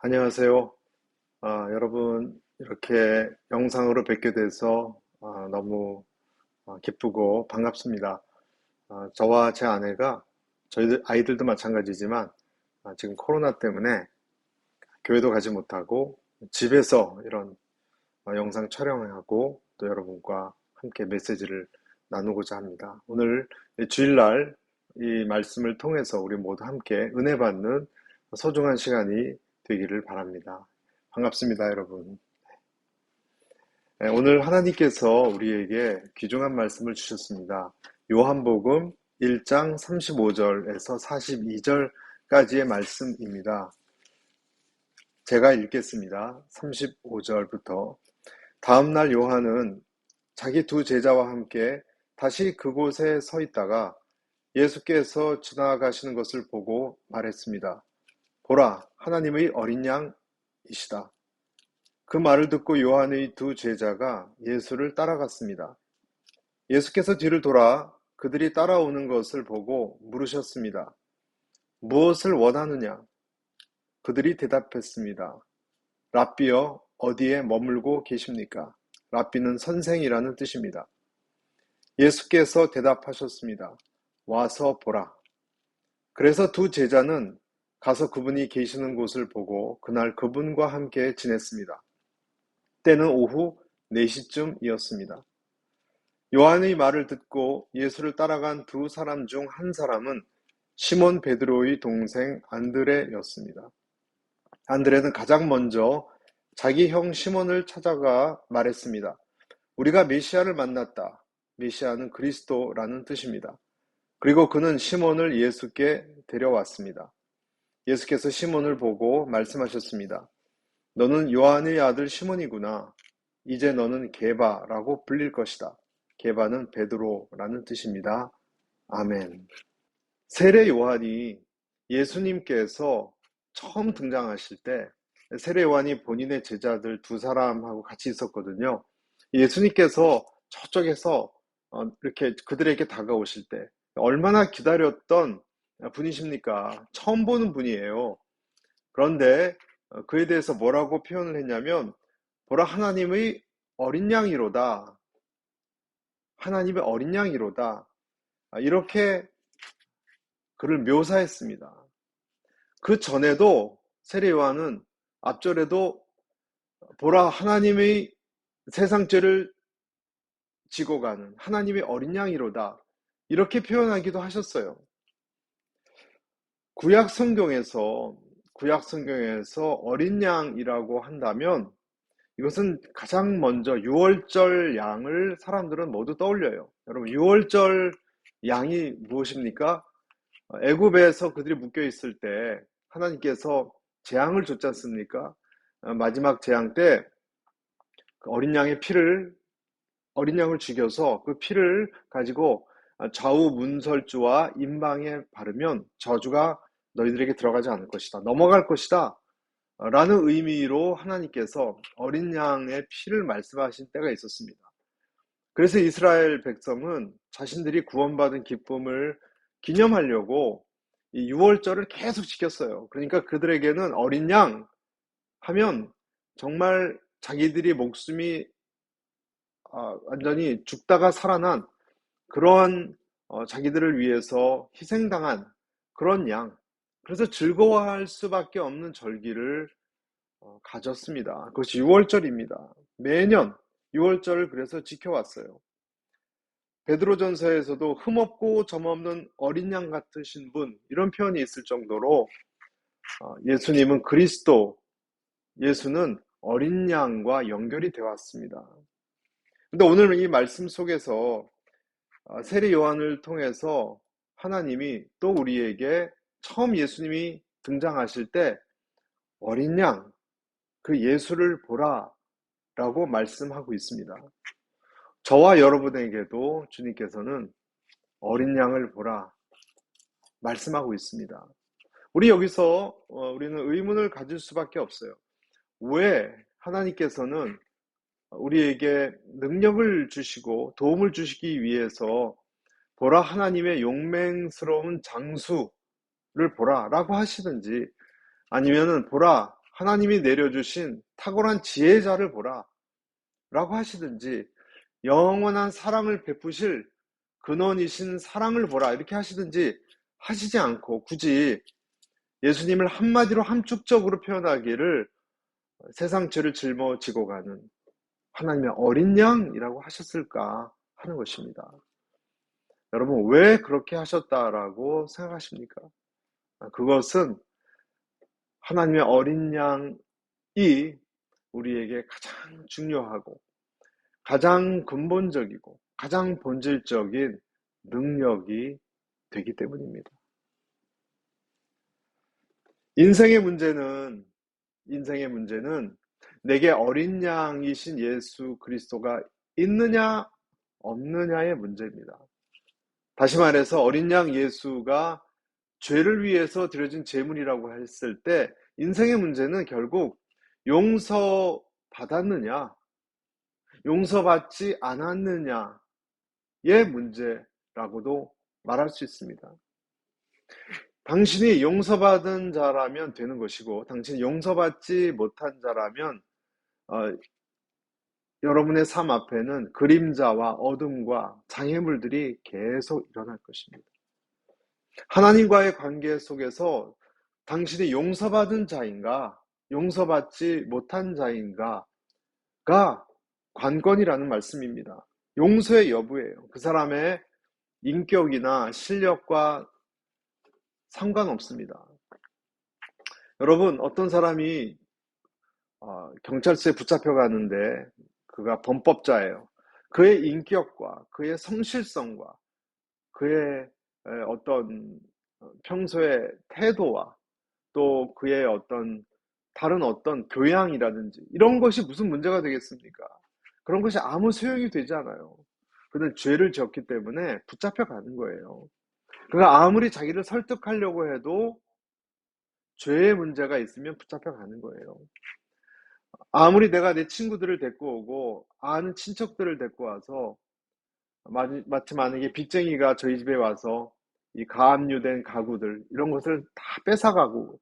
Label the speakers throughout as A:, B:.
A: 안녕하세요. 여러분, 이렇게 영상으로 뵙게 돼서 너무 기쁘고 반갑습니다. 저와 제 아내가, 저희들 아이들도 마찬가지지만, 지금 코로나 때문에 교회도 가지 못하고, 집에서 이런 영상 촬영하고, 또 여러분과 함께 메시지를 나누고자 합니다. 오늘 이 주일날 이 말씀을 통해서 우리 모두 함께 은혜 받는 소중한 시간이 되기를 바랍니다. 반갑습니다, 여러분. 네, 오늘 하나님께서 우리에게 귀중한 말씀을 주셨습니다. 요한복음 1장 35절에서 42절까지의 말씀입니다. 제가 읽겠습니다. 35절부터. 다음날 요한은 자기 두 제자와 함께 다시 그곳에 서 있다가 예수께서 지나가시는 것을 보고 말했습니다. 보라, 하나님의 어린 양이시다. 그 말을 듣고 요한의 두 제자가 예수를 따라갔습니다. 예수께서 뒤를 돌아 그들이 따라오는 것을 보고 물으셨습니다. 무엇을 원하느냐? 그들이 대답했습니다. 랍비여, 어디에 머물고 계십니까? 랍비는 선생이라는 뜻입니다. 예수께서 대답하셨습니다. 와서 보라. 그래서 두 제자는 가서 그분이 계시는 곳을 보고 그날 그분과 함께 지냈습니다. 때는 오후 4시쯤이었습니다. 요한의 말을 듣고 예수를 따라간 두 사람 중 한 사람은 시몬 베드로의 동생 안드레였습니다. 안드레는 가장 먼저 자기 형 시몬을 찾아가 말했습니다. 우리가 메시아를 만났다. 메시아는 그리스도라는 뜻입니다. 그리고 그는 시몬을 예수께 데려왔습니다. 예수께서 시몬을 보고 말씀하셨습니다. 너는 요한의 아들 시몬이구나. 이제 너는 게바라고 불릴 것이다. 게바는 베드로라는 뜻입니다. 아멘. 세례 요한이 예수님께서 처음 등장하실 때 세례 요한이 본인의 제자들 두 사람하고 같이 있었거든요. 예수님께서 저쪽에서 이렇게 그들에게 다가오실 때 얼마나 기다렸던 분이십니까? 처음 보는 분이에요. 그런데 그에 대해서 뭐라고 표현을 했냐면 보라 하나님의 어린 양이로다. 하나님의 어린 양이로다. 이렇게 그를 묘사했습니다. 그 전에도 세례 요한은 앞절에도 보라 하나님의 세상 죄를 지고 가는 하나님의 어린 양이로다. 이렇게 표현하기도 하셨어요. 구약 성경에서 어린 양이라고 한다면 이것은 가장 먼저 유월절 양을 사람들은 모두 떠올려요. 여러분, 유월절 양이 무엇입니까? 애굽에서 그들이 묶여 있을 때 하나님께서 재앙을 줬지 않습니까? 마지막 재앙 때 어린 양을 죽여서 그 피를 가지고 좌우 문설주와 임방에 바르면 저주가 너희들에게 들어가지 않을 것이다. 넘어갈 것이다. 라는 의미로 하나님께서 어린 양의 피를 말씀하신 때가 있었습니다. 그래서 이스라엘 백성은 자신들이 구원받은 기쁨을 기념하려고 이 유월절을 계속 지켰어요. 그러니까 그들에게는 어린 양 하면 정말 자기들이 목숨이 완전히 죽다가 살아난 그러한 자기들을 위해서 희생당한 그런 양. 그래서 즐거워할 수밖에 없는 절기를 가졌습니다. 그것이 6월절입니다. 매년 6월절을 그래서 지켜왔어요. 베드로전서에서도 흠없고 점없는 어린 양 같으신 분 이런 표현이 있을 정도로 예수님은 그리스도, 예수는 어린 양과 연결이 되어 왔습니다. 근데 오늘 이 말씀 속에서 세례 요한을 통해서 하나님이 또 우리에게 처음 예수님이 등장하실 때 어린 양, 그 예수를 보라 라고 말씀하고 있습니다. 저와 여러분에게도 주님께서는 어린 양을 보라 말씀하고 있습니다. 우리 여기서 우리는 의문을 가질 수밖에 없어요. 왜 하나님께서는 우리에게 능력을 주시고 도움을 주시기 위해서 보라 하나님의 용맹스러운 장수를 보라 라고 하시든지 아니면은 보라 하나님이 내려주신 탁월한 지혜자를 보라 라고 하시든지, 영원한 사랑을 베푸실 근원이신 사랑을 보라 이렇게 하시든지 하시지 않고 굳이 예수님을 한마디로 함축적으로 표현하기를 세상 죄를 짊어지고 가는 하나님의 어린 양이라고 하셨을까 하는 것입니다. 여러분, 왜 그렇게 하셨다라고 생각하십니까? 그것은 하나님의 어린 양이 우리에게 가장 중요하고 가장 근본적이고 가장 본질적인 능력이 되기 때문입니다. 인생의 문제는 내게 어린 양이신 예수 그리스도가 있느냐 없느냐의 문제입니다. 다시 말해서 어린 양 예수가 죄를 위해서 드려진 제물이라고 했을 때 인생의 문제는 결국 용서받았느냐 용서받지 않았느냐의 문제라고도 말할 수 있습니다. 당신이 용서받은 자라면 되는 것이고 당신이 용서받지 못한 자라면 여러분의 삶 앞에는 그림자와 어둠과 장애물들이 계속 일어날 것입니다. 하나님과의 관계 속에서 당신이 용서받은 자인가 용서받지 못한 자인가가 관건이라는 말씀입니다. 용서의 여부예요. 그 사람의 인격이나 실력과 상관없습니다. 여러분, 어떤 사람이 경찰서에 붙잡혀가는데 그가 범법자예요. 그의 인격과 그의 성실성과 그의 어떤 평소의 태도와 또 그의 다른 어떤 교양이라든지 이런 것이 무슨 문제가 되겠습니까? 그런 것이 아무 소용이 되지 않아요. 그는 죄를 지었기 때문에 붙잡혀가는 거예요. 그가 아무리 자기를 설득하려고 해도 죄의 문제가 있으면 붙잡혀가는 거예요. 아무리 내가 내 친구들을 데리고 오고 아는 친척들을 데리고 와서 마치 만약에 빚쟁이가 저희 집에 와서 이 가압류된 가구들 이런 것을 다 뺏어가고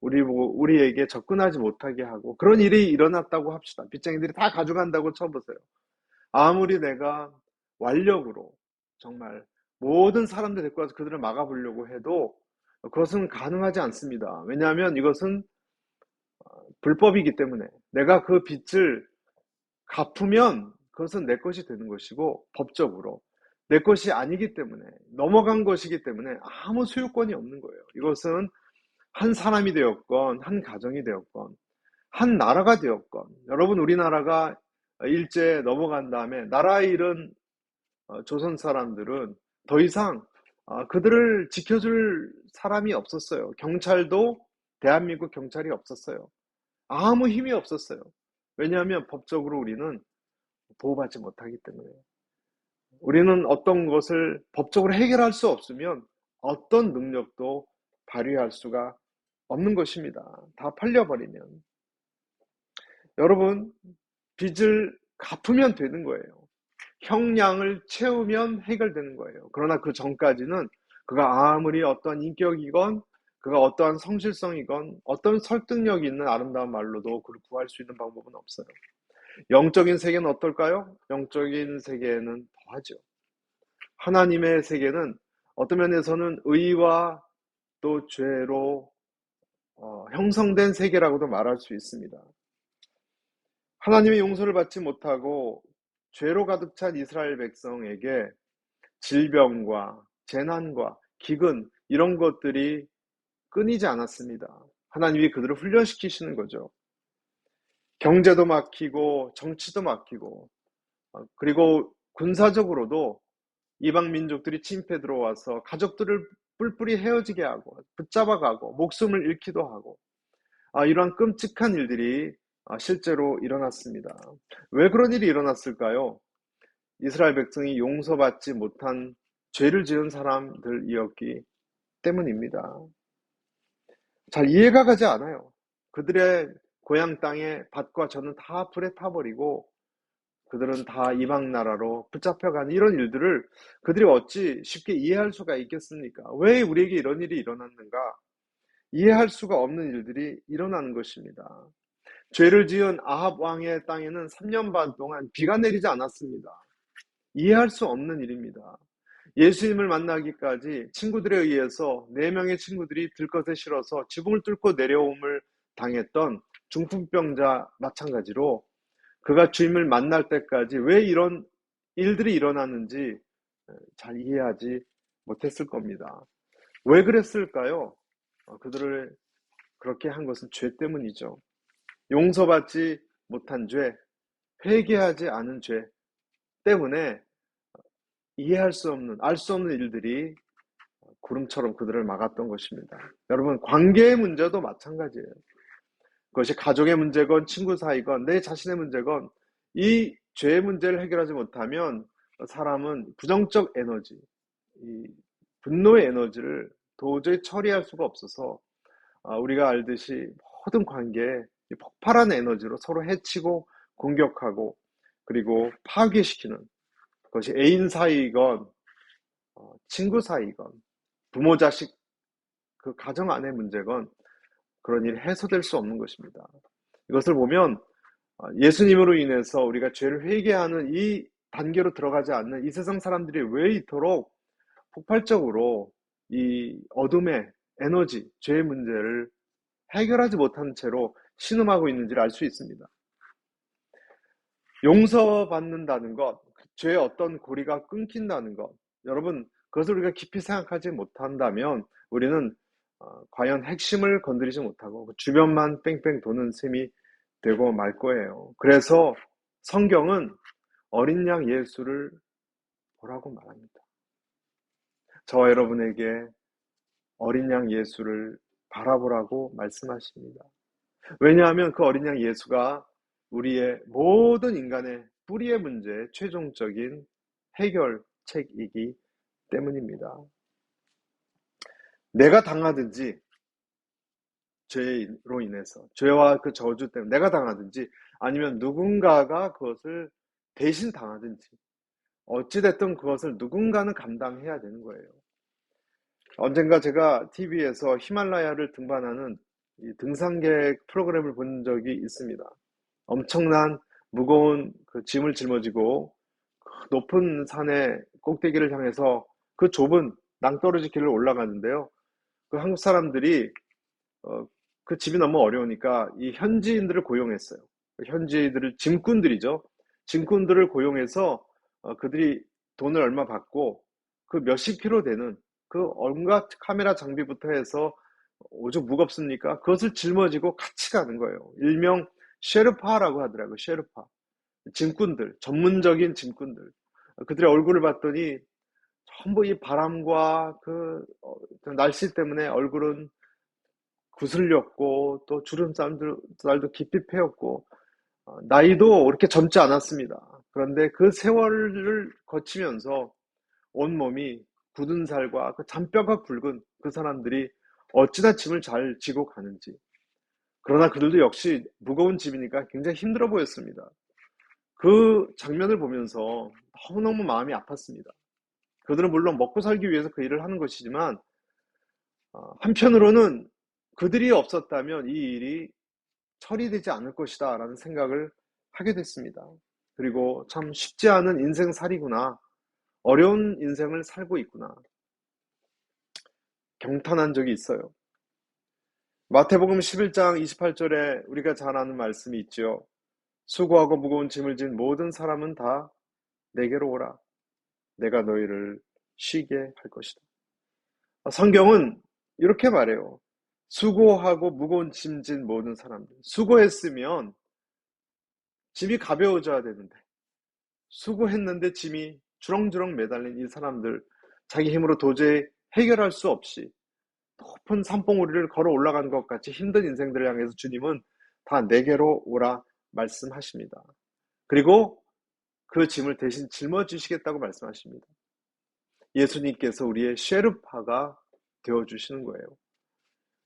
A: 우리에게 접근하지 못하게 하고 그런 일이 일어났다고 합시다. 빚쟁이들이 다 가져간다고 쳐보세요. 아무리 내가 완력으로 정말 모든 사람들 데리고 와서 그들을 막아보려고 해도 그것은 가능하지 않습니다. 왜냐하면 이것은 불법이기 때문에 내가 그 빚을 갚으면 그것은 내 것이 되는 것이고 법적으로 내 것이 아니기 때문에 넘어간 것이기 때문에 아무 소유권이 없는 거예요. 이것은 한 사람이 되었건 한 가정이 되었건 한 나라가 되었건 여러분 우리나라가 일제 넘어간 다음에 나라 잃은 조선 사람들은 더 이상 그들을 지켜줄 사람이 없었어요. 경찰도 대한민국 경찰이 없었어요. 아무 힘이 없었어요. 왜냐하면 법적으로 우리는 보호받지 못하기 때문에 우리는 어떤 것을 법적으로 해결할 수 없으면 어떤 능력도 발휘할 수가 없는 것입니다. 다 팔려버리면. 여러분, 빚을 갚으면 되는 거예요. 형량을 채우면 해결되는 거예요. 그러나 그 전까지는 그가 아무리 어떤 인격이건 그가 어떠한 성실성이건 어떤 설득력이 있는 아름다운 말로도 그를 구할 수 있는 방법은 없어요. 영적인 세계는 어떨까요? 영적인 세계는 더하죠. 하나님의 세계는 어떤 면에서는 의와 또 죄로 형성된 세계라고도 말할 수 있습니다. 하나님의 용서를 받지 못하고 죄로 가득 찬 이스라엘 백성에게 질병과 재난과 기근 이런 것들이 끊이지 않았습니다. 하나님이 그들을 훈련시키시는 거죠. 경제도 막히고 정치도 막히고 그리고 군사적으로도 이방 민족들이 침입해 들어와서 가족들을 뿔뿔이 헤어지게 하고 붙잡아가고 목숨을 잃기도 하고 이러한 끔찍한 일들이 실제로 일어났습니다. 왜 그런 일이 일어났을까요? 이스라엘 백성이 용서받지 못한 죄를 지은 사람들이었기 때문입니다. 잘 이해가 가지 않아요. 그들의 고향 땅에 밭과 젖은 다 불에 타버리고 그들은 다 이방 나라로 붙잡혀가는 이런 일들을 그들이 어찌 쉽게 이해할 수가 있겠습니까? 왜 우리에게 이런 일이 일어났는가? 이해할 수가 없는 일들이 일어나는 것입니다. 죄를 지은 아합 왕의 땅에는 3년 반 동안 비가 내리지 않았습니다. 이해할 수 없는 일입니다. 예수님을 만나기까지 친구들에 의해서 4명의 친구들이 들것에 실어서 지붕을 뚫고 내려옴을 당했던 중풍병자 마찬가지로 그가 주님을 만날 때까지 왜 이런 일들이 일어나는지 잘 이해하지 못했을 겁니다. 왜 그랬을까요? 그들을 그렇게 한 것은 죄 때문이죠. 용서받지 못한 죄, 회개하지 않은 죄 때문에 이해할 수 없는, 알 수 없는 일들이 구름처럼 그들을 막았던 것입니다. 여러분, 관계의 문제도 마찬가지예요. 그것이 가족의 문제건 친구 사이건 내 자신의 문제건 이 죄의 문제를 해결하지 못하면 사람은 부정적 에너지, 이 분노의 에너지를 도저히 처리할 수가 없어서 우리가 알듯이 모든 관계에 폭발한 에너지로 서로 해치고 공격하고 그리고 파괴시키는 그것이 애인 사이건 친구 사이건 부모 자식 그 가정 안의 문제건 그런 일이 해소될 수 없는 것입니다. 이것을 보면 예수님으로 인해서 우리가 죄를 회개하는 이 단계로 들어가지 않는 이 세상 사람들이 왜 이토록 폭발적으로 이 어둠의 에너지, 죄의 문제를 해결하지 못한 채로 신음하고 있는지를 알 수 있습니다. 용서받는다는 것, 죄의 어떤 고리가 끊긴다는 것, 여러분 그것을 우리가 깊이 생각하지 못한다면 우리는 과연 핵심을 건드리지 못하고 주변만 뺑뺑 도는 셈이 되고 말 거예요. 그래서 성경은 어린 양 예수를 보라고 말합니다. 저와 여러분에게 어린 양 예수를 바라보라고 말씀하십니다. 왜냐하면 그 어린 양 예수가 우리의 모든 인간의 뿌리의 문제의 최종적인 해결책이기 때문입니다. 내가 당하든지 죄로 인해서 죄와 그 저주 때문에 내가 당하든지 아니면 누군가가 그것을 대신 당하든지 어찌됐든 그것을 누군가는 감당해야 되는 거예요. 언젠가 제가 TV에서 히말라야를 등반하는 이 등산객 프로그램을 본 적이 있습니다. 엄청난 무거운 그 짐을 짊어지고 그 높은 산의 꼭대기를 향해서 그 좁은 낭떠러지 길을 올라가는데요. 그 한국 사람들이 어, 그 집이 너무 어려우니까 이 현지인들을 고용했어요. 현지인들을 짐꾼들이죠. 짐꾼들을 고용해서 그들이 돈을 얼마 받고 그 몇십 킬로 되는 그 온갖 카메라 장비부터 해서 오죽 무겁습니까? 그것을 짊어지고 같이 가는 거예요. 일명 셰르파라고 하더라고요. 셰르파. 짐꾼들, 전문적인 짐꾼들. 그들의 얼굴을 봤더니 전부 이 바람과 그 날씨 때문에 얼굴은 구슬렸고 또 주름살도 깊이 패였고 나이도 그렇게 젊지 않았습니다. 그런데 그 세월을 거치면서 온몸이 굳은 살과 그 잔뼈가 굵은 그 사람들이 어찌나 짐을 잘 지고 가는지. 그러나 그들도 역시 무거운 짐이니까 굉장히 힘들어 보였습니다. 그 장면을 보면서 너무너무 마음이 아팠습니다. 그들은 물론 먹고 살기 위해서 그 일을 하는 것이지만 한편으로는 그들이 없었다면 이 일이 처리되지 않을 것이다 라는 생각을 하게 됐습니다. 그리고 참 쉽지 않은 인생살이구나. 어려운 인생을 살고 있구나. 경탄한 적이 있어요. 마태복음 11장 28절에 우리가 잘 아는 말씀이 있죠. 수고하고 무거운 짐을 진 모든 사람은 다 내게로 오라. 내가 너희를 쉬게 할 것이다. 성경은 이렇게 말해요. 수고하고 무거운 짐 진 모든 사람들. 수고했으면 짐이 가벼워져야 되는데 수고했는데 짐이 주렁주렁 매달린 이 사람들 자기 힘으로 도저히 해결할 수 없이 높은 산봉우리를 걸어 올라간 것 같이 힘든 인생들을 향해서 주님은 다 내게로 오라 말씀하십니다. 그리고 그 짐을 대신 짊어지시겠다고 말씀하십니다. 예수님께서 우리의 셰르파가 되어주시는 거예요.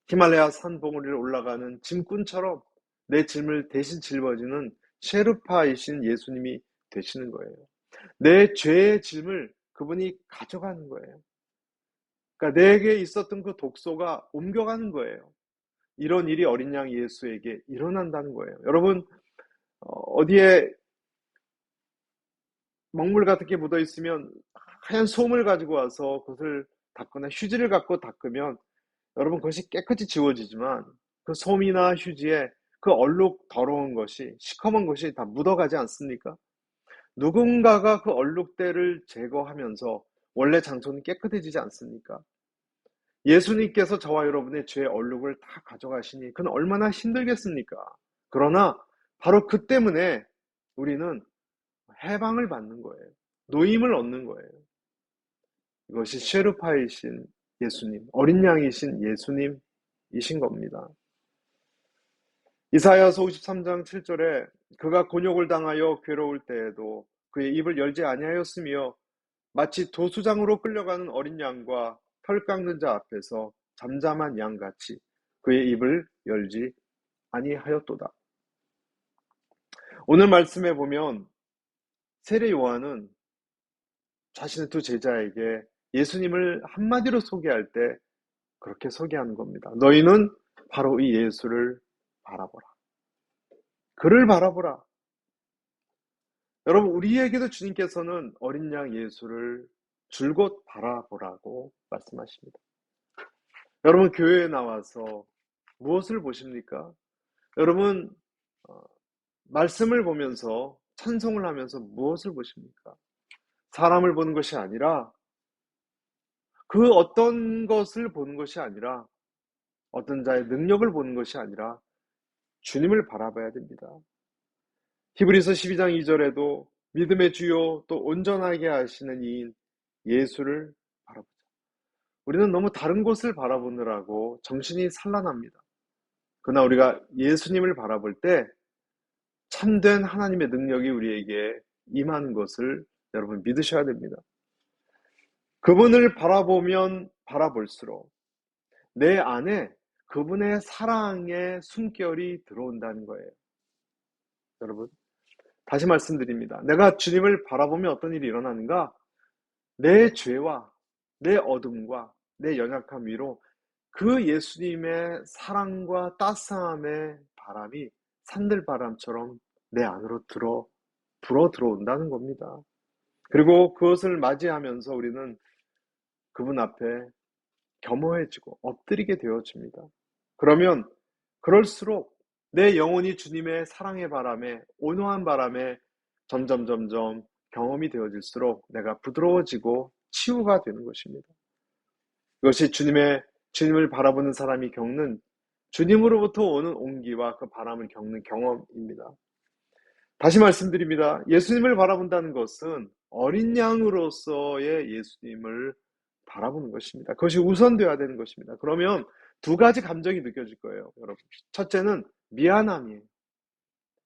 A: 히말라야 산봉우리를 올라가는 짐꾼처럼 내 짐을 대신 짊어지는 셰르파이신 예수님이 되시는 거예요. 내 죄의 짐을 그분이 가져가는 거예요. 그러니까 내게 있었던 그 독소가 옮겨가는 거예요. 이런 일이 어린 양 예수에게 일어난다는 거예요. 여러분, 어디에 먹물 같은 게 묻어 있으면 하얀 솜을 가지고 와서 그것을 닦거나 휴지를 갖고 닦으면 여러분 그것이 깨끗이 지워지지만 그 솜이나 휴지에 그 얼룩 더러운 것이 시커먼 것이 다 묻어가지 않습니까? 누군가가 그 얼룩들을 제거하면서 원래 장소는 깨끗해지지 않습니까? 예수님께서 저와 여러분의 죄의 얼룩을 다 가져가시니 그는 얼마나 힘들겠습니까? 그러나 바로 그 때문에 우리는 해방을 받는 거예요. 노임을 얻는 거예요. 이것이 셰르파이신 예수님, 어린 양이신 예수님이신 겁니다. 이사야서 53장 7절에 그가 곤욕을 당하여 괴로울 때에도 그의 입을 열지 아니하였으며 마치 도수장으로 끌려가는 어린 양과 털 깎는 자 앞에서 잠잠한 양같이 그의 입을 열지 아니하였도다. 오늘 말씀에 보면 세례 요한은 자신의 두 제자에게 예수님을 한마디로 소개할 때 그렇게 소개하는 겁니다. 너희는 바로 이 예수를 바라보라. 그를 바라보라. 여러분, 우리에게도 주님께서는 어린 양 예수를 줄곧 바라보라고 말씀하십니다. 여러분, 교회에 나와서 무엇을 보십니까? 여러분, 말씀을 보면서 찬송을 하면서 무엇을 보십니까? 사람을 보는 것이 아니라 그 어떤 것을 보는 것이 아니라 어떤 자의 능력을 보는 것이 아니라 주님을 바라봐야 됩니다. 히브리서 12장 2절에도 믿음의 주요 또 온전하게 하시는 이인 예수를 바라보자. 우리는 너무 다른 곳을 바라보느라고 정신이 산란합니다. 그러나 우리가 예수님을 바라볼 때 참된 하나님의 능력이 우리에게 임하는 것을 여러분 믿으셔야 됩니다. 그분을 바라보면 바라볼수록 내 안에 그분의 사랑의 숨결이 들어온다는 거예요. 여러분, 다시 말씀드립니다. 내가 주님을 바라보면 어떤 일이 일어나는가? 내 죄와 내 어둠과 내 연약함 위로 그 예수님의 사랑과 따스함의 바람이 산들바람처럼 내 안으로 불어 들어온다는 겁니다. 그리고 그것을 맞이하면서 우리는 그분 앞에 겸허해지고 엎드리게 되어집니다. 그러면 그럴수록 내 영혼이 주님의 사랑의 바람에, 온화한 바람에 점점 경험이 되어질수록 내가 부드러워지고 치유가 되는 것입니다. 이것이 주님을 바라보는 사람이 겪는 주님으로부터 오는 온기와 그 바람을 겪는 경험입니다. 다시 말씀드립니다. 예수님을 바라본다는 것은 어린 양으로서의 예수님을 바라보는 것입니다. 그것이 우선되어야 되는 것입니다. 그러면 두 가지 감정이 느껴질 거예요, 여러분. 첫째는 미안함이에요.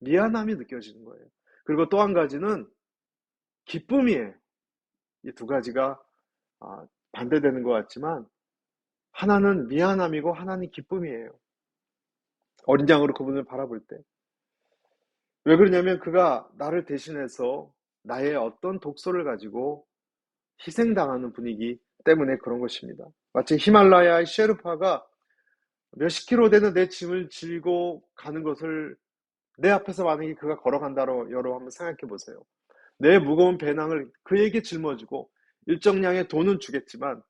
A: 미안함이 느껴지는 거예요. 그리고 또 한 가지는 기쁨이에요. 이 두 가지가 반대되는 것 같지만 하나는 미안함이고 하나는 기쁨이에요. 어린 양으로 그분을 바라볼 때. 왜 그러냐면 그가 나를 대신해서 나의 어떤 독소를 가지고 희생당하는 분위기 때문에 그런 것입니다. 마치 히말라야의 셰르파가 몇십 킬로 되는 내 짐을 지고 가는 것을 내 앞에서 만약에 그가 걸어간다로 여러분 한번 생각해 보세요. 내 무거운 배낭을 그에게 짊어지고 일정량의 돈은 주겠지만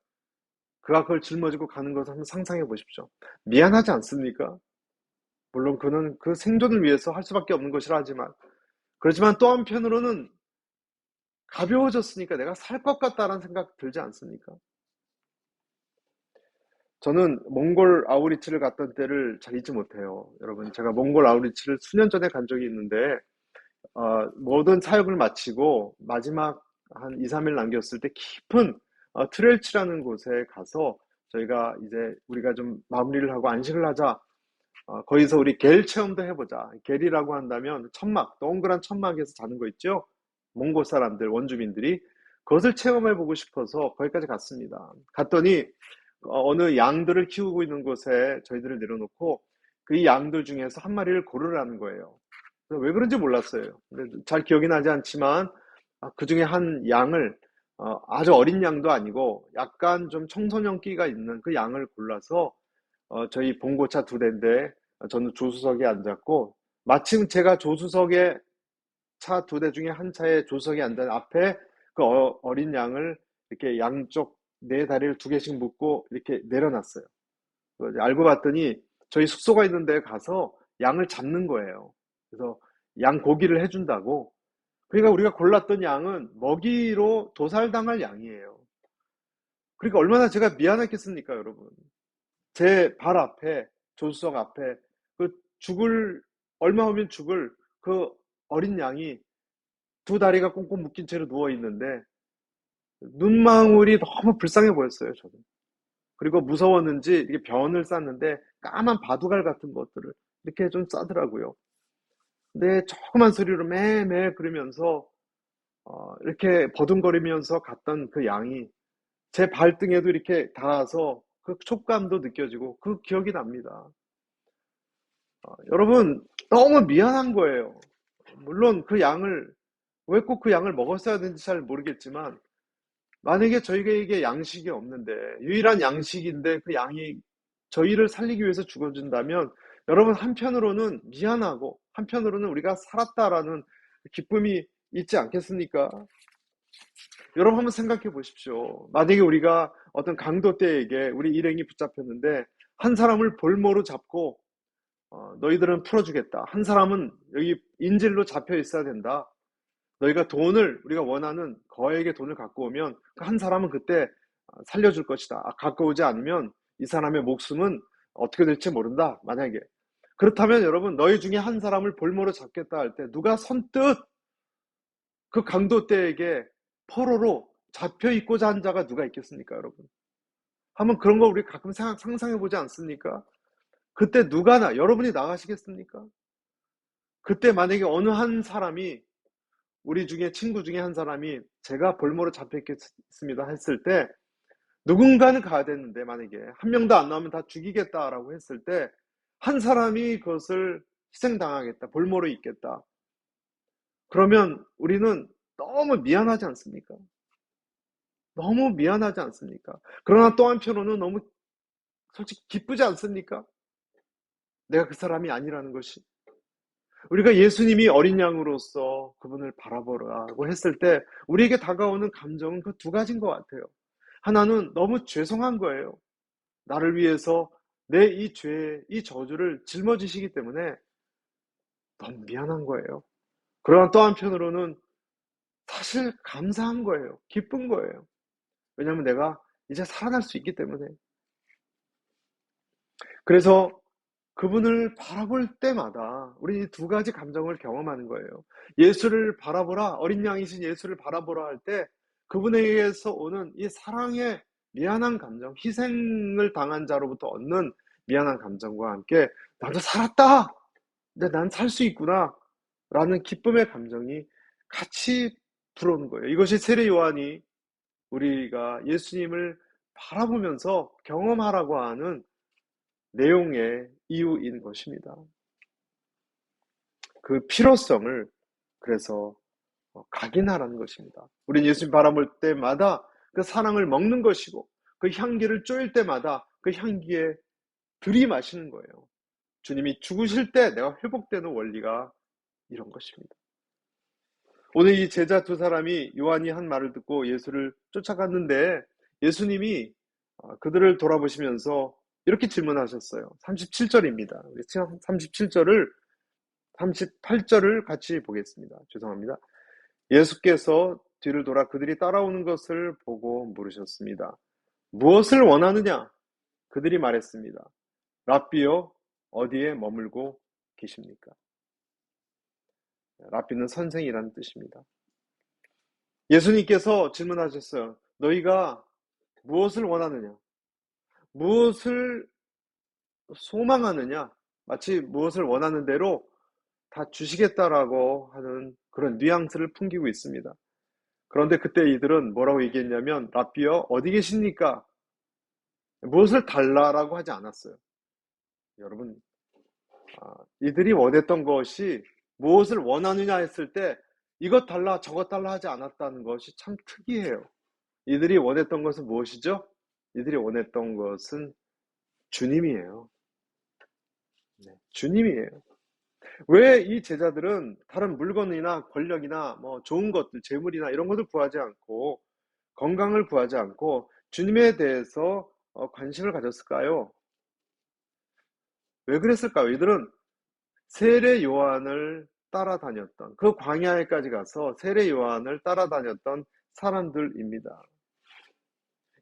A: 그가 그걸 짊어지고 가는 것을 한번 상상해 보십시오. 미안하지 않습니까? 물론 그는 그 생존을 위해서 할 수밖에 없는 것이라 하지만 그렇지만 또 한편으로는 가벼워졌으니까 내가 살 것 같다라는 생각 들지 않습니까? 저는 몽골 아우리치를 갔던 때를 잘 잊지 못해요. 여러분, 제가 몽골 아우리치를 수년 전에 간 적이 있는데 모든 사역을 마치고 마지막 한 2, 3일 남겼을 때 깊은 트렐치라는 곳에 가서 저희가 이제 우리가 좀 마무리를 하고 안식을 하자. 거기서 우리 겔 체험도 해보자. 겔이라고 한다면 천막, 동그란 천막에서 자는 거 있죠? 몽골 사람들, 원주민들이 그것을 체험해보고 싶어서 거기까지 갔습니다. 갔더니 어느 양들을 키우고 있는 곳에 저희들을 내려놓고 그 양들 중에서 한 마리를 고르라는 거예요. 왜 그런지 몰랐어요. 근데 잘 기억이 나지 않지만 그 중에 한 양을 아주 어린 양도 아니고 약간 좀 청소년기가 있는 그 양을 골라서 저희 봉고차 2대인데 저는 조수석에 앉았고, 마침 제가 조수석에 차 2대 중에 한 차에 조수석에 앉은 앞에 그 어린 양을 이렇게 양쪽 네 다리를 2개씩 묶고 이렇게 내려놨어요. 알고 봤더니 저희 숙소가 있는 데 가서 양을 잡는 거예요. 그래서 양 고기를 해준다고. 그러니까 우리가 골랐던 양은 먹이로 도살당할 양이에요. 그러니까 얼마나 제가 미안했겠습니까, 여러분. 제 발 앞에, 조수석 앞에, 그 얼마 후면 죽을 그 어린 양이 2다리가 꽁꽁 묶인 채로 누워 있는데, 눈망울이 너무 불쌍해 보였어요, 저는. 그리고 무서웠는지 이게 변을 쌌는데, 까만 바둑알 같은 것들을 이렇게 좀 싸더라고요. 근데 조그만 소리로 매매 그러면서, 이렇게 버둥거리면서 갔던 그 양이 제 발등에도 이렇게 닿아서 그 촉감도 느껴지고 그 기억이 납니다. 여러분, 너무 미안한 거예요. 물론 그 양을, 왜 꼭 그 양을 먹었어야 되는지 잘 모르겠지만, 만약에 저희에게 양식이 없는데, 유일한 양식인데 그 양이 저희를 살리기 위해서 죽어준다면, 여러분, 한편으로는 미안하고, 한편으로는 우리가 살았다라는 기쁨이 있지 않겠습니까? 여러분 한번 생각해 보십시오. 만약에 우리가 어떤 강도떼에게 우리 일행이 붙잡혔는데, 한 사람을 볼모로 잡고 너희들은 풀어주겠다. 한 사람은 여기 인질로 잡혀 있어야 된다. 너희가 우리가 원하는 거액의 돈을 갖고 오면 그 한 사람은 그때 살려줄 것이다. 갖고 오지 않으면 이 사람의 목숨은 어떻게 될지 모른다. 만약에. 그렇다면 여러분, 너희 중에 한 사람을 볼모로 잡겠다 할 때 누가 선뜻 그 강도떼에게 포로로 잡혀 있고자 한 자가 누가 있겠습니까, 여러분? 한번 그런 거 우리 가끔 상상해 보지 않습니까? 그때 여러분이 나가시겠습니까? 그때 만약에 어느 한 사람이, 우리 중에 친구 중에 한 사람이 제가 볼모로 잡혀 있겠습니다 했을 때, 누군가는 가야 되는데, 만약에 한 명도 안 나오면 다 죽이겠다라고 했을 때, 한 사람이 그것을 희생당하겠다, 볼모로 있겠다. 그러면 우리는 너무 미안하지 않습니까? 너무 미안하지 않습니까? 그러나 또 한편으로는 너무 솔직히 기쁘지 않습니까? 내가 그 사람이 아니라는 것이. 우리가 예수님이 어린 양으로서 그분을 바라보라고 했을 때 우리에게 다가오는 감정은 그 2가지인 것 같아요. 하나는 너무 죄송한 거예요. 나를 위해서 내 이 죄, 이 저주를 짊어지시기 때문에 너무 미안한 거예요. 그러나 또 한편으로는 사실 감사한 거예요. 기쁜 거예요. 왜냐하면 내가 이제 살아날 수 있기 때문에. 그래서 그분을 바라볼 때마다 우리 이 2가지 감정을 경험하는 거예요. 예수를 바라보라, 어린 양이신 예수를 바라보라 할 때 그분에 의해서 오는 이 사랑의 미안한 감정, 희생을 당한 자로부터 얻는 미안한 감정과 함께 나도 살았다! 근데 난 살 수 있구나! 라는 기쁨의 감정이 같이 불어오는 거예요. 이것이 세례 요한이 우리가 예수님을 바라보면서 경험하라고 하는 내용의 이유인 것입니다. 그 필요성을 그래서 각인하라는 것입니다. 우리는 예수님 바라볼 때마다 그 사랑을 먹는 것이고 그 향기를 쪼일 때마다 그 향기에 들이마시는 거예요. 주님이 죽으실 때 내가 회복되는 원리가 이런 것입니다. 오늘 이 제자 2사람이 요한이 한 말을 듣고 예수를 쫓아갔는데 예수님이 그들을 돌아보시면서 이렇게 질문하셨어요. 37절입니다. 38절을 같이 보겠습니다. 죄송합니다. 예수께서 뒤를 돌아 그들이 따라오는 것을 보고 물으셨습니다. 무엇을 원하느냐? 그들이 말했습니다. 랍비여, 어디에 머물고 계십니까? 랍비는 선생이라는 뜻입니다. 예수님께서 질문하셨어요. 너희가 무엇을 원하느냐? 무엇을 소망하느냐? 마치 무엇을 원하는 대로 다 주시겠다라고 하는 그런 뉘앙스를 풍기고 있습니다. 그런데 그때 이들은 뭐라고 얘기했냐면 랍비여 어디 계십니까? 무엇을 달라라고 하지 않았어요. 여러분, 이들이 원했던 것이 무엇을 원하느냐 했을 때 이것 달라 저것 달라 하지 않았다는 것이 참 특이해요. 이들이 원했던 것은 무엇이죠? 이들이 원했던 것은 주님이에요. 네, 주님이에요. 왜 이 제자들은 다른 물건이나 권력이나 뭐 좋은 것들, 재물이나 이런 것을 구하지 않고 건강을 구하지 않고 주님에 대해서 관심을 가졌을까요? 왜 그랬을까요? 이들은 세례 요한을 따라다녔던, 그 광야에까지 가서 세례 요한을 따라다녔던 사람들입니다.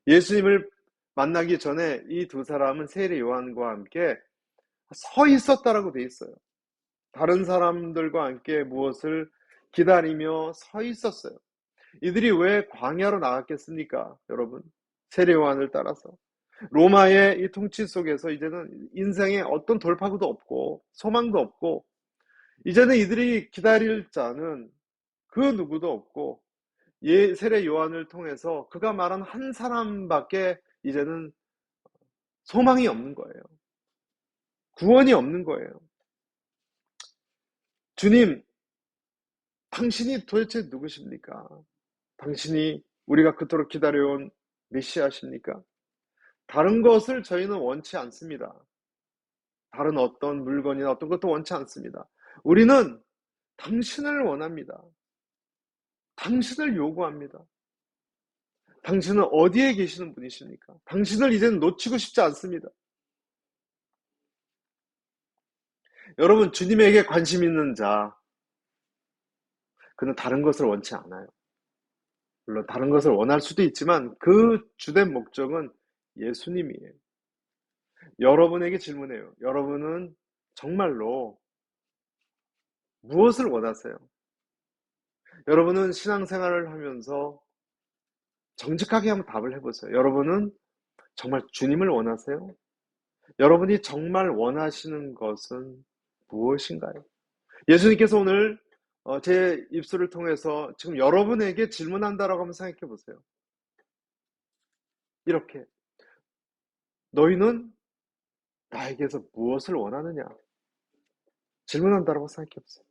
A: 예수님을 만나기 전에 이 두 사람은 세례 요한과 함께 서 있었다라고 돼 있어요. 다른 사람들과 함께 무엇을 기다리며 서 있었어요. 이들이 왜 광야로 나갔겠습니까, 여러분? 세례 요한을 따라서. 로마의 이 통치 속에서 이제는 인생에 어떤 돌파구도 없고 소망도 없고, 이제는 이들이 기다릴 자는 그 누구도 없고, 세례 요한을 통해서 그가 말한 한 사람밖에 이제는 소망이 없는 거예요. 구원이 없는 거예요. 주님, 당신이 도대체 누구십니까? 당신이 우리가 그토록 기다려온 메시아십니까? 다른 것을 저희는 원치 않습니다. 다른 어떤 물건이나 어떤 것도 원치 않습니다. 우리는 당신을 원합니다. 당신을 요구합니다. 당신은 어디에 계시는 분이십니까? 당신을 이제는 놓치고 싶지 않습니다. 여러분, 주님에게 관심 있는 자, 그는 다른 것을 원치 않아요. 물론 다른 것을 원할 수도 있지만 그 주된 목적은 예수님이에요. 여러분에게 질문해요. 여러분은 정말로 무엇을 원하세요? 여러분은 신앙생활을 하면서 정직하게 한번 답을 해보세요. 여러분은 정말 주님을 원하세요? 여러분이 정말 원하시는 것은 무엇인가요? 예수님께서 오늘 제 입술을 통해서 지금 여러분에게 질문한다라고 한번 생각해 보세요. 이렇게, 너희는 나에게서 무엇을 원하느냐? 질문한다라고 생각해 보세요.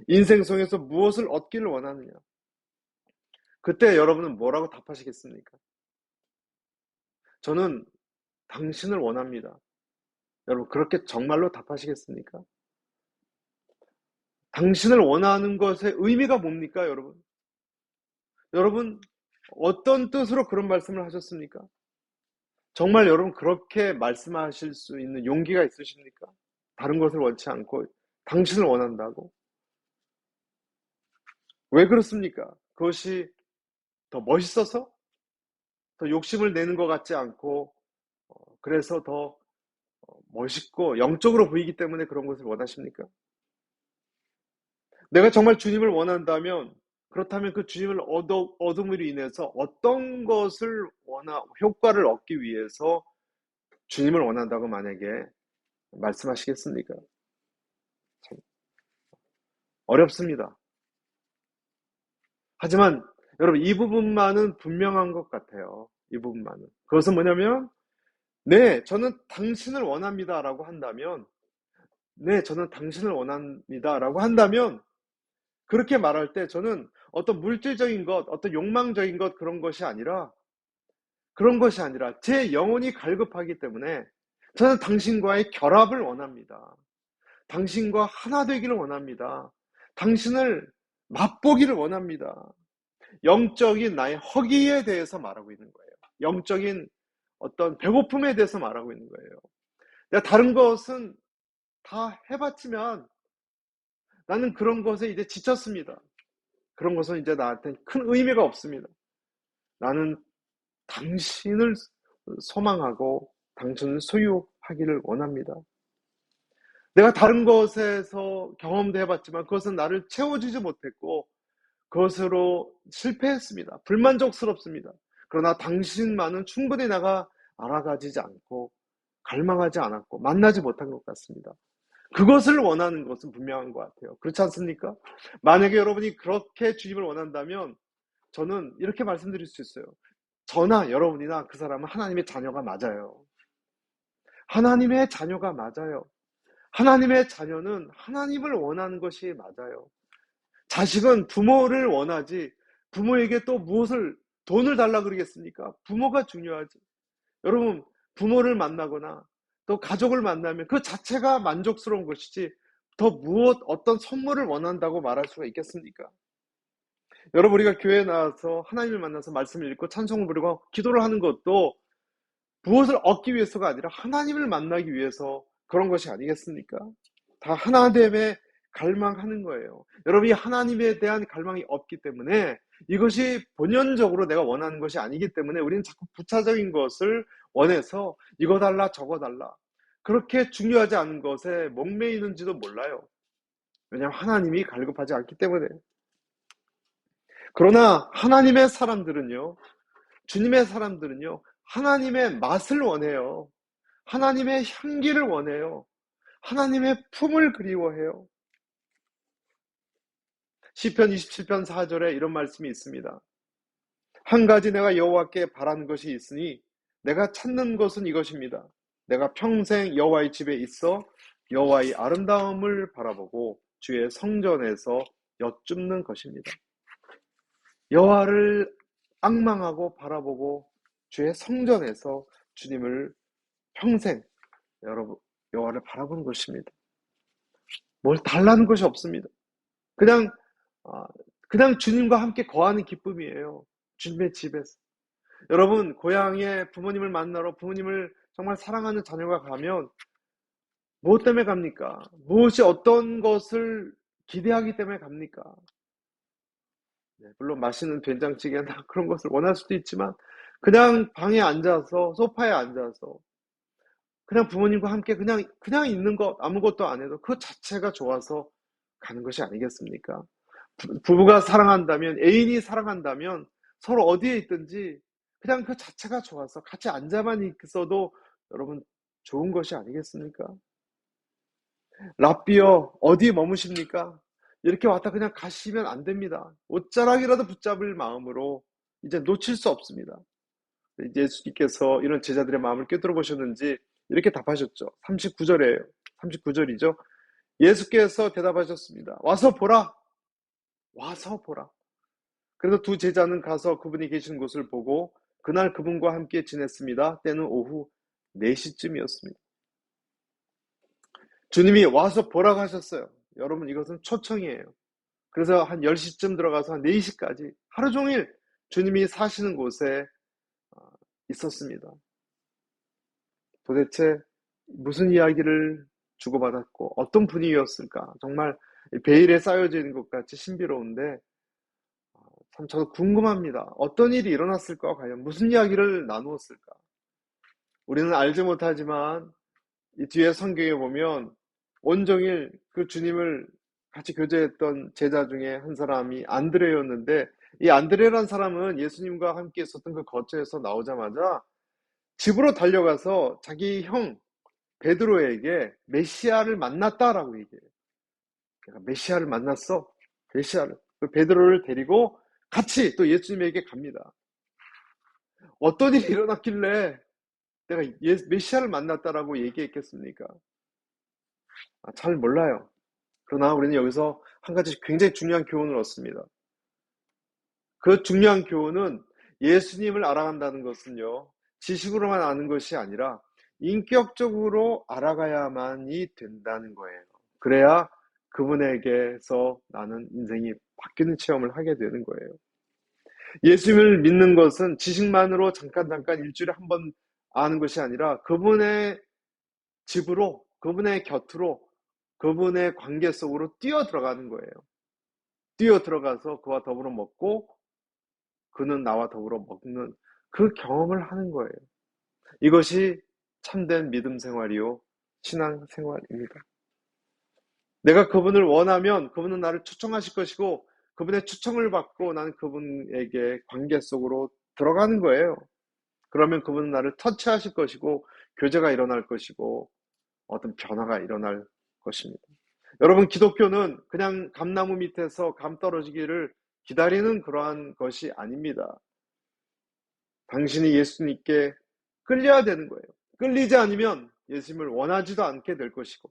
A: 인생 속에서 무엇을 얻기를 원하느냐? 그때 여러분은 뭐라고 답하시겠습니까? 저는 당신을 원합니다. 여러분, 그렇게 정말로 답하시겠습니까? 당신을 원하는 것의 의미가 뭡니까, 여러분? 여러분, 어떤 뜻으로 그런 말씀을 하셨습니까? 정말 여러분 그렇게 말씀하실 수 있는 용기가 있으십니까? 다른 것을 원치 않고 당신을 원한다고? 왜 그렇습니까? 그것이 더 멋있어서? 더 욕심을 내는 것 같지 않고, 그래서 더 멋있고 영적으로 보이기 때문에 그런 것을 원하십니까? 내가 정말 주님을 원한다면, 그렇다면 그 주님을 얻음으로 인해서 어떤 것을 효과를 얻기 위해서 주님을 원한다고 만약에 말씀하시겠습니까? 참 어렵습니다. 하지만 여러분, 이 부분만은 분명한 것 같아요. 이 부분만은. 그것은 뭐냐면, 네, 저는 당신을 원합니다라고 한다면, 네, 저는 당신을 원합니다라고 한다면, 그렇게 말할 때 저는 어떤 물질적인 것, 어떤 욕망적인 것, 그런 것이 아니라 제 영혼이 갈급하기 때문에 저는 당신과의 결합을 원합니다. 당신과 하나 되기를 원합니다. 당신을 맛보기를 원합니다. 영적인 나의 허기에 대해서 말하고 있는 거예요. 영적인 어떤 배고픔에 대해서 말하고 있는 거예요. 내가 다른 것은 다 해봤지만 나는 그런 것에 이제 지쳤습니다. 그런 것은 이제 나한테 큰 의미가 없습니다. 나는 당신을 소망하고 당신을 소유하기를 원합니다. 내가 다른 것에서 경험도 해봤지만 그것은 나를 채워주지 못했고 그것으로 실패했습니다. 불만족스럽습니다. 그러나 당신만은 충분히 내가 알아가지지 않고 갈망하지 않았고 만나지 못한 것 같습니다. 그것을 원하는 것은 분명한 것 같아요. 그렇지 않습니까? 만약에 여러분이 그렇게 주님을 원한다면 저는 이렇게 말씀드릴 수 있어요. 저나 여러분이나 그 사람은 하나님의 자녀가 맞아요. 하나님의 자녀가 맞아요. 하나님의 자녀는 하나님을 원하는 것이 맞아요. 자식은 부모를 원하지 부모에게 또 무엇을 돈을 달라 그러겠습니까? 부모가 중요하지. 여러분, 부모를 만나거나 또 가족을 만나면 그 자체가 만족스러운 것이지 더 어떤 선물을 원한다고 말할 수가 있겠습니까? 여러분, 우리가 교회에 나와서 하나님을 만나서 말씀을 읽고 찬송을 부르고 기도를 하는 것도 무엇을 얻기 위해서가 아니라 하나님을 만나기 위해서 그런 것이 아니겠습니까? 다 하나님의 갈망하는 거예요. 여러분이 하나님에 대한 갈망이 없기 때문에 이것이 본연적으로 내가 원하는 것이 아니기 때문에 우리는 자꾸 부차적인 것을 원해서 이거 달라 저거 달라 그렇게 중요하지 않은 것에 목매이는지도 몰라요. 왜냐하면 하나님이 갈급하지 않기 때문에. 그러나 하나님의 사람들은요, 주님의 사람들은요, 하나님의 맛을 원해요. 하나님의 향기를 원해요. 하나님의 품을 그리워해요. 시편 27편 4절에 이런 말씀이 있습니다. 한 가지 내가 여호와께 바라는 것이 있으니 내가 찾는 것은 이것입니다. 내가 평생 여호와의 집에 있어 여호와의 아름다움을 바라보고 주의 성전에서 엿줍는 것입니다. 여호와를 앙망하고 바라보고 주의 성전에서 주님을 평생 여러분 여호와를 바라보는 것입니다. 뭘 달라는 것이 없습니다. 그냥 그냥 주님과 함께 거하는 기쁨이에요. 주님의 집에서. 여러분, 고향에 부모님을 만나러 부모님을 정말 사랑하는 자녀가 가면 무엇 때문에 갑니까? 무엇이 어떤 것을 기대하기 때문에 갑니까? 네, 물론 맛있는 된장찌개나 그런 것을 원할 수도 있지만 그냥 방에 앉아서 소파에 앉아서 그냥 부모님과 함께 그냥 있는 것 아무것도 안 해도 그 자체가 좋아서 가는 것이 아니겠습니까? 부부가 사랑한다면 애인이 사랑한다면 서로 어디에 있든지 그냥 그 자체가 좋아서 같이 앉아만 있어도 여러분 좋은 것이 아니겠습니까? 랍비여 어디 머무십니까? 이렇게 왔다 그냥 가시면 안 됩니다. 옷자락이라도 붙잡을 마음으로 이제 놓칠 수 없습니다. 예수님께서 이런 제자들의 마음을 꿰뚫어 보셨는지 이렇게 답하셨죠. 39절이에요. 39절이죠. 예수께서 대답하셨습니다. 와서 보라. 와서 보라. 그래서 두 제자는 가서 그분이 계신 곳을 보고 그날 그분과 함께 지냈습니다. 때는 오후 4시쯤이었습니다. 주님이 와서 보라고 하셨어요. 여러분 이것은 초청이에요. 그래서 한 10시쯤 들어가서 한 4시까지 하루 종일 주님이 사시는 곳에 있었습니다. 도대체 무슨 이야기를 주고받았고 어떤 분위기였을까? 정말 베일에 쌓여져 있는 것 같이 신비로운데 참 저도 궁금합니다. 어떤 일이 일어났을까? 과연 무슨 이야기를 나누었을까? 우리는 알지 못하지만 이 뒤에 성경에 보면 온종일 그 주님을 같이 교제했던 제자 중에 한 사람이 안드레였는데 이 안드레라는 사람은 예수님과 함께 있었던 그 거처에서 나오자마자 집으로 달려가서 자기 형 베드로에게 메시아를 만났다라고 얘기해요. 그러니까 메시아를 만났어. 메시아를. 그 베드로를 데리고 같이 또 예수님에게 갑니다. 어떤 일이 일어났길래 내가 메시아를 만났다라고 얘기했겠습니까? 잘 몰라요. 그러나 우리는 여기서 한 가지 굉장히 중요한 교훈을 얻습니다. 그 중요한 교훈은 예수님을 알아간다는 것은요, 지식으로만 아는 것이 아니라 인격적으로 알아가야만이 된다는 거예요. 그래야 그분에게서 나는 인생이 바뀌는 체험을 하게 되는 거예요. 예수님을 믿는 것은 지식만으로 잠깐 일주일에 한 번 아는 것이 아니라 그분의 집으로, 그분의 곁으로, 그분의 관계 속으로 뛰어 들어가는 거예요. 뛰어 들어가서 그와 더불어 먹고 그는 나와 더불어 먹는 그 경험을 하는 거예요. 이것이 참된 믿음 생활이요, 신앙 생활입니다. 내가 그분을 원하면 그분은 나를 초청하실 것이고 그분의 초청을 받고 나는 그분에게 관계 속으로 들어가는 거예요. 그러면 그분은 나를 터치하실 것이고 교제가 일어날 것이고 어떤 변화가 일어날 것입니다. 여러분, 기독교는 그냥 감나무 밑에서 감 떨어지기를 기다리는 그러한 것이 아닙니다. 당신이 예수님께 끌려야 되는 거예요. 끌리지 않으면 예수님을 원하지도 않게 될 것이고,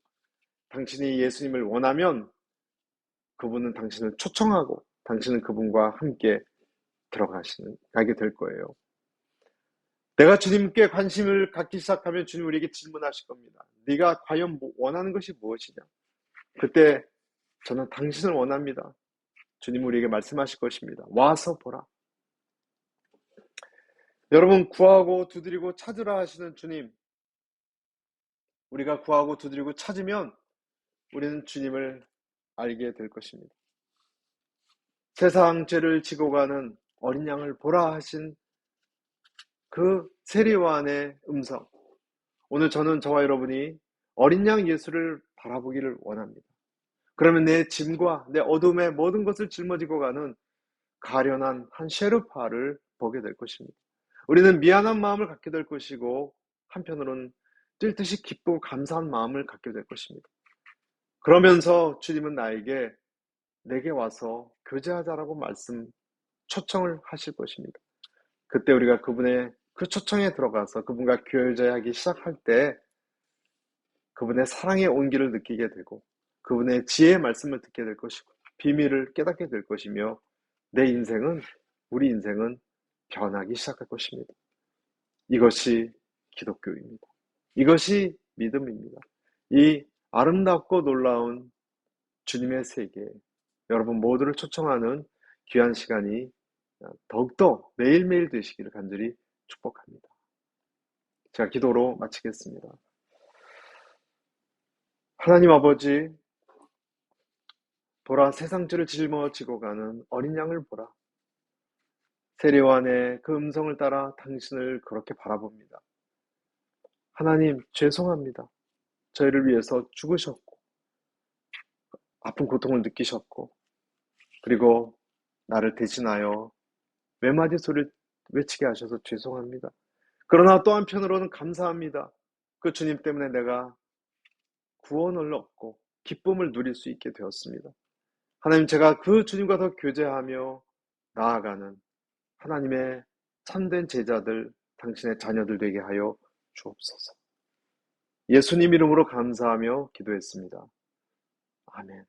A: 당신이 예수님을 원하면 그분은 당신을 초청하고 당신은 그분과 함께 가게 될 거예요. 내가 주님께 관심을 갖기 시작하면 주님 우리에게 질문하실 겁니다. 네가 과연 원하는 것이 무엇이냐? 그때 저는 당신을 원합니다. 주님 우리에게 말씀하실 것입니다. 와서 보라. 여러분, 구하고 두드리고 찾으라 하시는 주님, 우리가 구하고 두드리고 찾으면 우리는 주님을 알게 될 것입니다. 세상 죄를 지고 가는 어린 양을 보라 하신 그 세리요한의 음성, 오늘 저와 여러분이 어린 양 예수를 바라보기를 원합니다. 그러면 내 짐과 내 어둠의 모든 것을 짊어지고 가는 가련한 한 셰르파를 보게 될 것입니다. 우리는 미안한 마음을 갖게 될 것이고 한편으로는 뛸 듯이 기쁘고 감사한 마음을 갖게 될 것입니다. 그러면서 주님은 내게 와서 교제하자라고 초청을 하실 것입니다. 그때 우리가 그분의 그 초청에 들어가서 그분과 교제하기 시작할 때 그분의 사랑의 온기를 느끼게 되고 그분의 지혜의 말씀을 듣게 될 것이고 비밀을 깨닫게 될 것이며 우리 인생은 변하기 시작할 것입니다. 이것이 기독교입니다. 이것이 믿음입니다. 이 아름답고 놀라운 주님의 세계에 여러분 모두를 초청하는 귀한 시간이 더욱더 매일매일 되시기를 간절히 축복합니다. 제가 기도로 마치겠습니다. 하나님 아버지, 보라, 세상죄를 짊어지고 가는 어린 양을 보라. 세례요한의 그 음성을 따라 당신을 그렇게 바라봅니다. 하나님, 죄송합니다. 저희를 위해서 죽으셨고 아픈 고통을 느끼셨고 그리고 나를 대신하여 외마디 소리를 외치게 하셔서 죄송합니다. 그러나 또 한편으로는 감사합니다. 그 주님 때문에 내가 구원을 얻고 기쁨을 누릴 수 있게 되었습니다. 하나님, 제가 그 주님과 더 교제하며 나아가는 하나님의 참된 제자들, 당신의 자녀들 되게 하여 주옵소서. 예수님 이름으로 감사하며 기도했습니다. 아멘.